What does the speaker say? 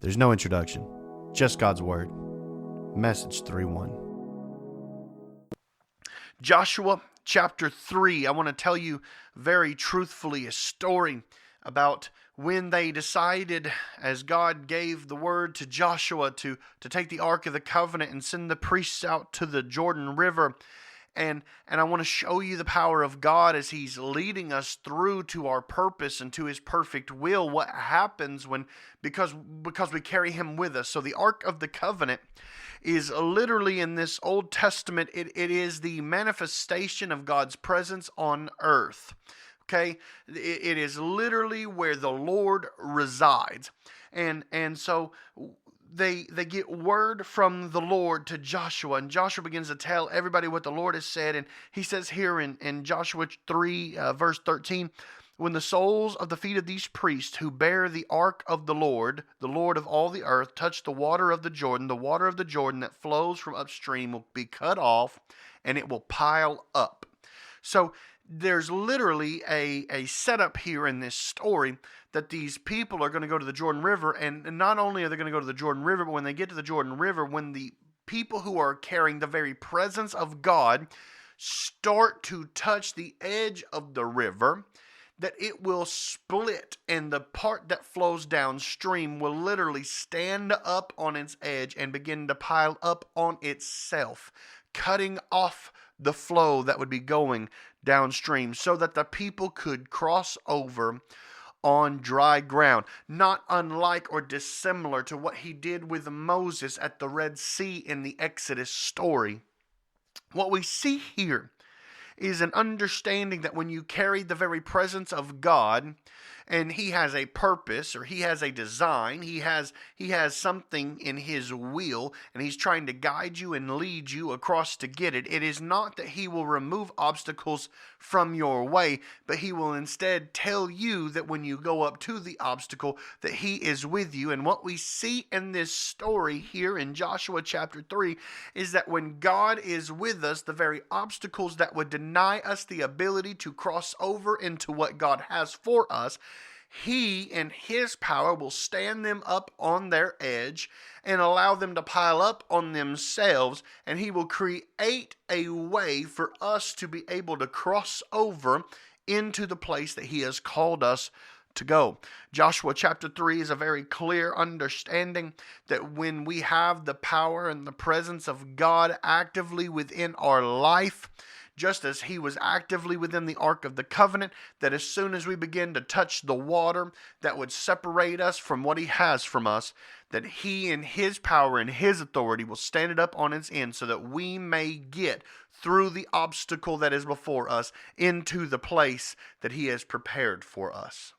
There's no introduction, just God's Word. Message 3:1. Joshua chapter 3. I want to tell you very truthfully a story about when they decided, as God gave the word to Joshua to take the Ark of the Covenant and send the priests out to the Jordan River. And I want to show you the power of God as He's leading us through to our purpose and to His perfect will. What happens when, because we carry Him with us. So the Ark of the Covenant is literally in this Old Testament, it is the manifestation of God's presence on earth. Okay, it is literally where the Lord resides. And so they get word from the Lord to Joshua, and Joshua begins to tell everybody what the Lord has said. And he says here in Joshua 3, verse 13, when the soles of the feet of these priests who bear the ark of the Lord of all the earth, touch the water of the Jordan that flows from upstream will be cut off, and it will pile up. So there's literally a setup here in this story that these people are going to go to the Jordan River, and not only are they going to go to the Jordan River, but when they get to the Jordan River, when the people who are carrying the very presence of God start to touch the edge of the river, that it will split, and the part that flows downstream will literally stand up on its edge and begin to pile up on itself, cutting off the flow that would be going downstream so that the people could cross over on dry ground, not unlike or dissimilar to what He did with Moses at the Red Sea in the Exodus story. What we see here is an understanding that when you carry the very presence of God, and He has a purpose, or He has a design, He has something in His will, and He's trying to guide you and lead you across to get it. It is not that He will remove obstacles from your way, but He will instead tell you that when you go up to the obstacle, that He is with you. And what we see in this story here in Joshua chapter 3 is that when God is with us, the very obstacles that would deny us the ability to cross over into what God has for us, He, in His power, will stand them up on their edge and allow them to pile up on themselves, and He will create a way for us to be able to cross over into the place that He has called us to go. Joshua chapter 3 is a very clear understanding that when we have the power and the presence of God actively within our life, just as He was actively within the Ark of the Covenant, that as soon as we begin to touch the water that would separate us from what He has from us, that He in His power and His authority will stand it up on its end so that we may get through the obstacle that is before us into the place that He has prepared for us.